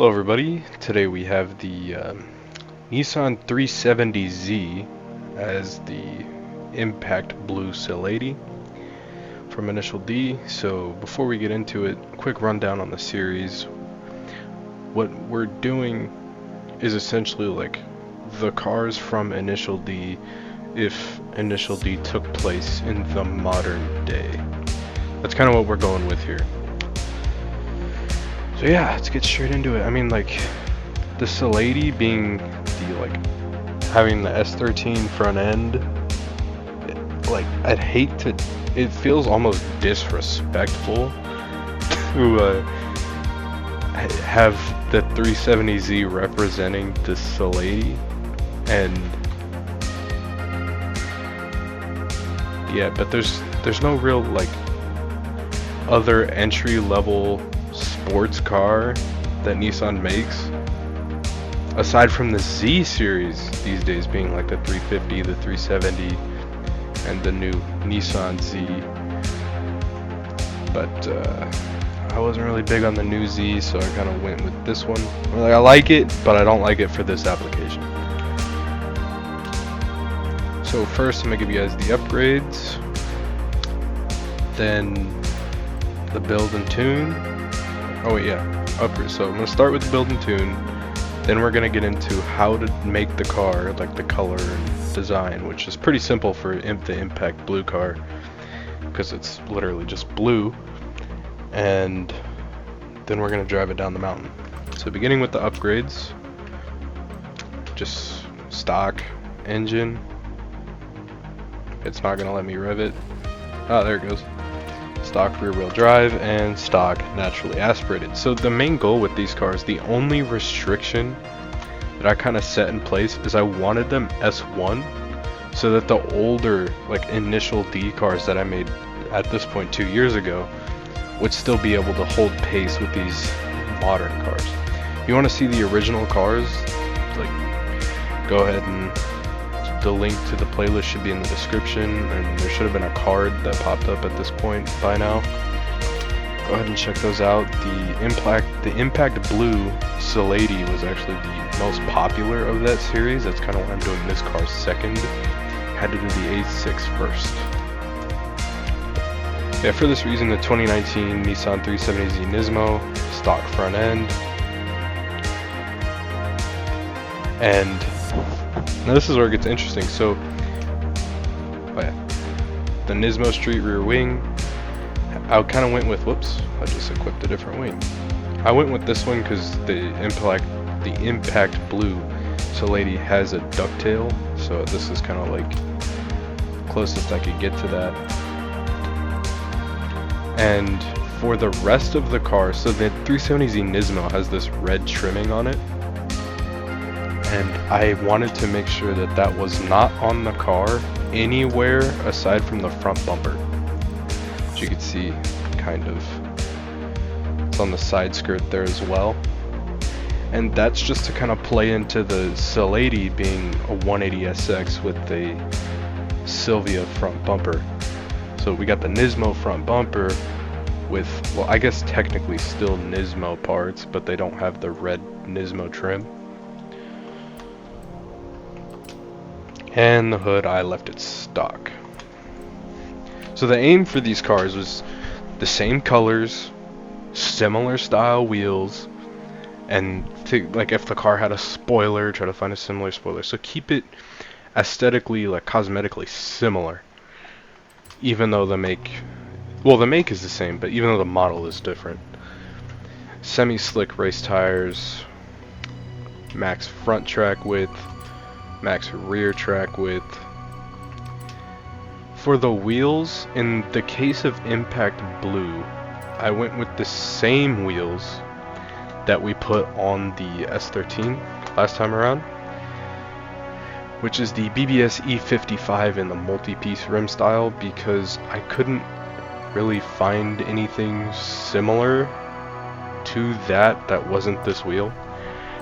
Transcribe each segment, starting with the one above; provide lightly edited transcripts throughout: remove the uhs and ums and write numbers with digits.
Hello everybody, today we have the Nissan 370z as the Impact Blue Sileighty from Initial D. So before we get into it, quick rundown on the series. What we're doing is essentially like the cars from Initial D if Initial D took place in the modern day. That's kind of what we're going with here. So yeah, let's get straight into it. I mean, like, the Sileighty being having the S13 front end, I'd hate to, it feels almost disrespectful to have the 370Z representing the Sileighty, and yeah, but there's no real, other entry-level sports car that Nissan makes aside from the Z series these days, being like the 350, the 370, and the new Nissan Z. But I wasn't really big on the new Z, so I kind of went with this one. I like it, but I don't like it for this application. So first I'm gonna give you guys the upgrades, then the build and tune. Oh wait, yeah, upgrade. So I'm gonna start with the build and tune, then we're gonna get into how to make the car, like the color and design, which is pretty simple for the Impact Blue car, because it's literally just blue, and then we're gonna drive it down the mountain. So beginning with the upgrades, just stock engine. It's not gonna let me rev it. Ah, there it goes. Stock rear wheel drive and stock naturally aspirated. So the main goal with these cars, the only restriction that I kind of set in place is I wanted them S1 so that the older Initial D cars that I made at this point 2 years ago would still be able to hold pace with these modern cars. If you want to see the original cars, go ahead, and the link to the playlist should be in the description, and there should have been a card that popped up at this point by now. Go ahead and check those out. The Impact Blue Sileighty was actually the most popular of that series. That's kind of why I'm doing this car second. Had to do the A6 first. Yeah, for this reason, the 2019 Nissan 370z Nismo, stock front end. And now this is where it gets interesting. So, the Nismo Street rear wing, I kind of went with, I just equipped a different wing. I went with this one because the Impact Blue Sileighty has a ducktail, so this is kind of closest I could get to that. And for the rest of the car, so the 370z Nismo has this red trimming on it, and I wanted to make sure that that was not on the car anywhere aside from the front bumper. As you can see, kind of, it's on the side skirt there as well. And that's just to kind of play into the Sileighty being a 180SX with a Silvia front bumper. So we got the Nismo front bumper with, well, I guess technically still Nismo parts, but they don't have the red Nismo trim. And the hood, I left it stock. So the aim for these cars was the same colors, similar style wheels, and to, if the car had a spoiler, try to find a similar spoiler. So keep it aesthetically, cosmetically similar, even though the make is the same, but even though the model is different. Semi-slick race tires, max front track width, max rear track width. For the wheels, in the case of Impact Blue, I went with the same wheels that we put on the S13 last time around, which is the BBS E55 in the multi-piece rim style, because I couldn't really find anything similar to that wasn't this wheel.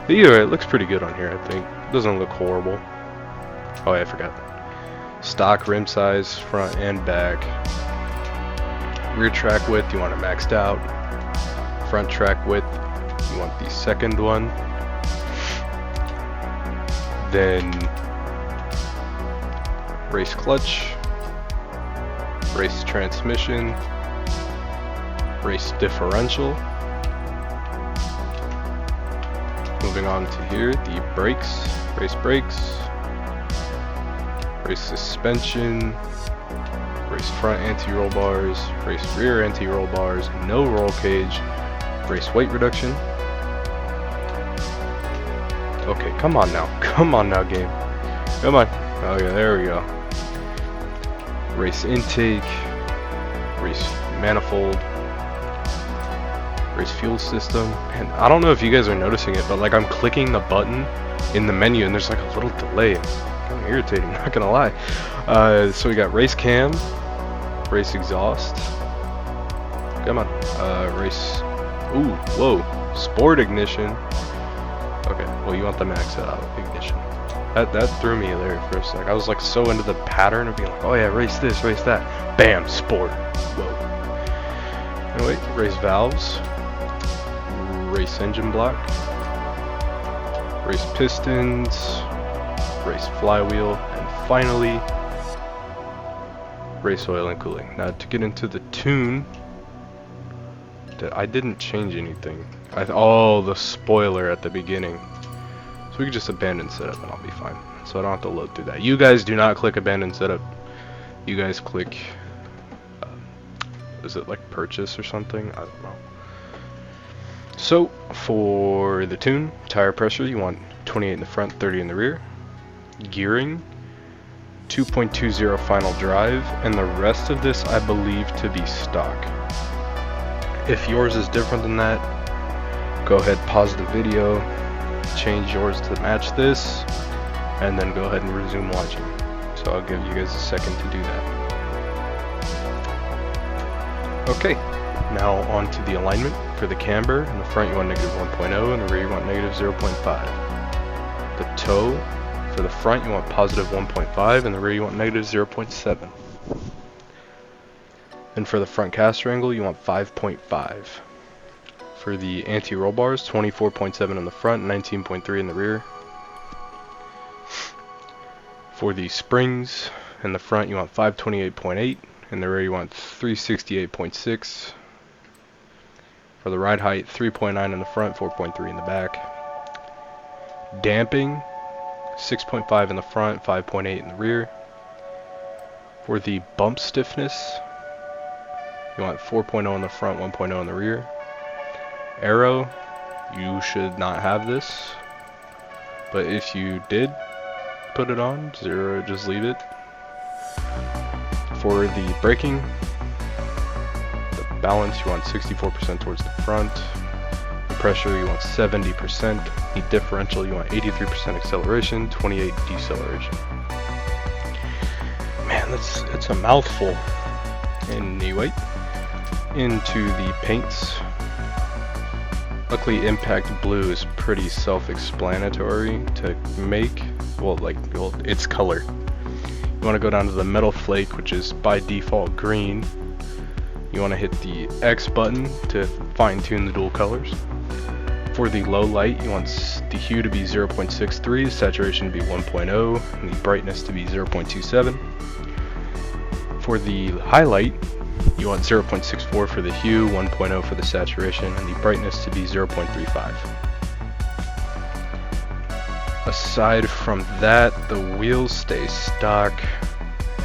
But either way, it looks pretty good on here, I think. It doesn't look horrible. Oh yeah, I forgot. Stock rim size, front and back. Rear track width, you want it maxed out. Front track width, you want the second one. Then race clutch, race transmission, race differential. Moving on to here, the brakes, race brakes, race suspension, race front anti-roll bars, race rear anti-roll bars, no roll cage, race weight reduction. Okay, come on now game, come on. Okay, there we go. Race intake, race manifold, race fuel system. And I don't know if you guys are noticing it, but like I'm clicking the button in the menu and there's like a little delay. It's kind of irritating, not gonna lie. So we got race cam, race exhaust, come on, race, ooh, whoa, sport ignition. Okay, well you want the max out ignition. That threw me there for a sec. I was like so into the pattern of being like, oh yeah, race this, race that. Bam, sport. Whoa. Anyway, race valves, race engine block, race pistons, race flywheel, and finally race oil and cooling. Now to get into the tune, I didn't change anything. Oh, the spoiler at the beginning. So we can just abandon setup and I'll be fine. So I don't have to load through that. You guys do not click abandon setup. You guys click, is it like purchase or something? I don't know. So for the tune, tire pressure, you want 28 in the front, 30 in the rear. Gearing, 2.20 final drive, and the rest of this I believe to be stock. If yours is different than that, go ahead, pause the video, change yours to match this, and then go ahead and resume watching. So I'll give you guys a second to do that. Okay, now on to the alignment. For the camber, in the front you want negative 1.0, and the rear you want negative 0.5. The toe, for the front you want positive 1.5, and the rear you want negative 0.7. And for the front caster angle you want 5.5. For the anti-roll bars, 24.7 in the front, 19.3 in the rear. For the springs, in the front you want 528.8, in the rear you want 368.6. For the ride height, 3.9 in the front, 4.3 in the back. Damping, 6.5 in the front, 5.8 in the rear. For the bump stiffness, you want 4.0 in the front, 1.0 in the rear. Aero, you should not have this, but if you did put it on, 0, just leave it. For the braking, the balance, you want 64% towards the front. The pressure, you want 70%. The differential, you want 83% acceleration, 28 deceleration. Man, it's a mouthful. Anyway, into the paints. Luckily, Impact Blue is pretty self-explanatory to make. Well, its color. You want to go down to the metal flake, which is by default green. You want to hit the X button to fine-tune the dual colors. For the low light, you want the hue to be 0.63, saturation to be 1.0, and the brightness to be 0.27. For the highlight, you want 0.64 for the hue, 1.0 for the saturation, and the brightness to be 0.35. Aside from that, the wheels stay stock,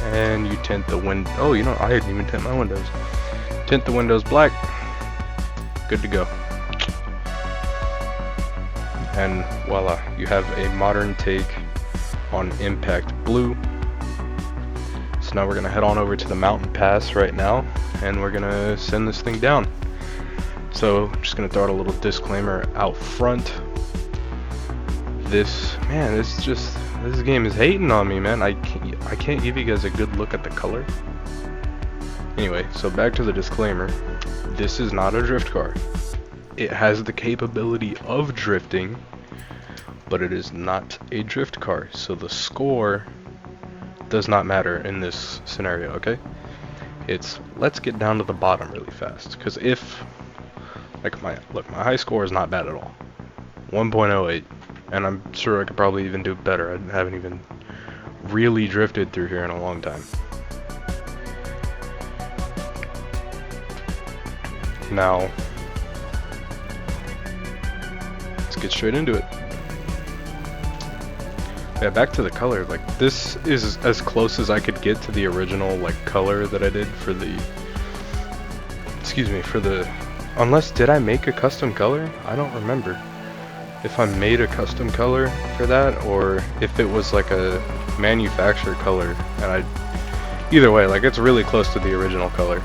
and you tint the window. Oh, you know, I didn't even tint my windows. Tint the windows black. Good to go. And voila, you have a modern take on Impact Blue. So now we're gonna head on over to the mountain pass right now, and we're gonna send this thing down. So I'm just gonna throw out a little disclaimer out front. This game is hating on me, man. I can't give you guys a good look at the color. Anyway, so back to the disclaimer. This is not a drift car. It has the capability of drifting, but it is not a drift car. So the score does not matter in this scenario, okay? It's let's get down to the bottom really fast, because if Like my high score is not bad at all. 1.08, and I'm sure I could probably even do better. I haven't even really drifted through here in a long time. Now, let's get straight into it. Yeah, back to the color. Like, this is as close as I could get to the original, like, color that I did for the... Excuse me, for the... Unless, did I make a custom color? I don't remember if I made a custom color for that, or if it was, like, a manufacturer color, and I... Either way, like, it's really close to the original color.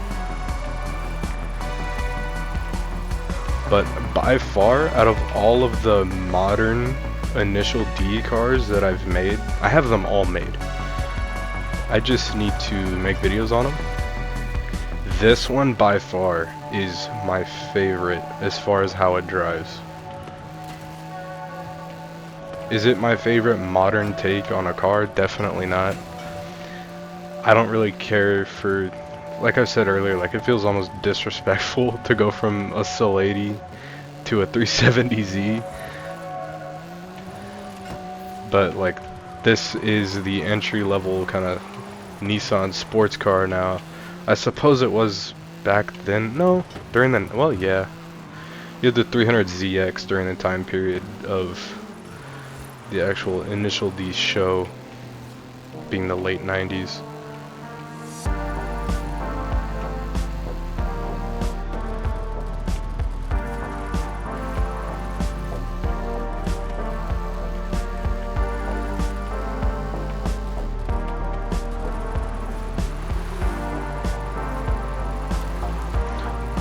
But by far, out of all of the modern Initial D cars that I've made, I have them all made. I just need to make videos on them. This one by far is my favorite as far as how it drives. Is it my favorite modern take on a car? Definitely not. I don't really care for, like I said earlier, like it feels almost disrespectful to go from a Sileighty to a 370z. But like, this is the entry-level kind of Nissan sports car now. I suppose it was back then. No, during the, well, yeah. You had the 300ZX during the time period of the actual Initial D show, being the late 90s.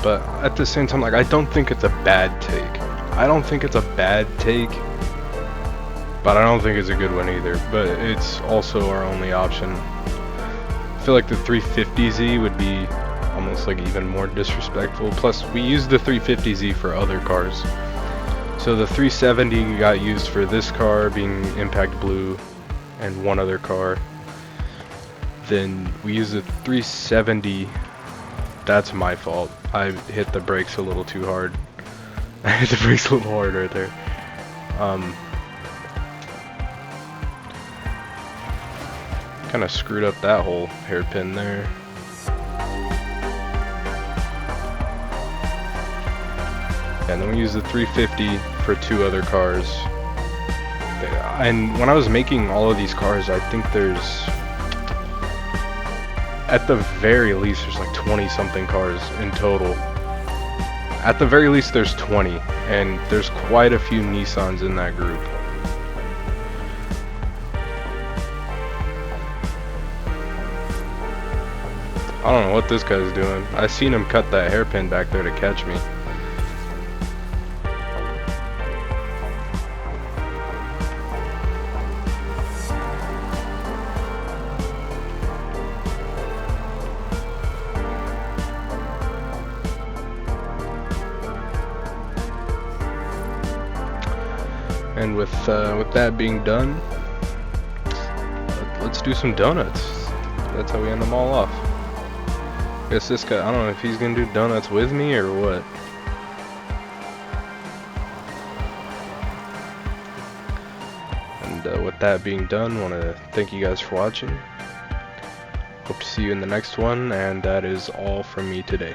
But at the same time, like, I don't think it's a bad take. I don't think it's a bad take, but I don't think it's a good one either. But it's also our only option. I feel like the 350Z would be almost like even more disrespectful. Plus, we used the 350Z for other cars. So the 370 got used for this car, being Impact Blue, and one other car. Then we used the 370. That's my fault. I hit the brakes a little too hard. I hit the brakes a little hard right there. Kind of screwed up that whole hairpin there. And then we used the 350 for two other cars. And when I was making all of these cars, I think there's... At the very least, there's like 20 something cars in total. At the very least, there's 20, and there's quite a few Nissans in that group. I don't know what this guy's doing. I seen him cut that hairpin back there to catch me. And with that being done, let's do some donuts. That's how we end them all off. I guess this guy, I don't know if he's gonna do donuts with me or what. And with that being done, I want to thank you guys for watching. Hope to see you in the next one, and that is all from me today.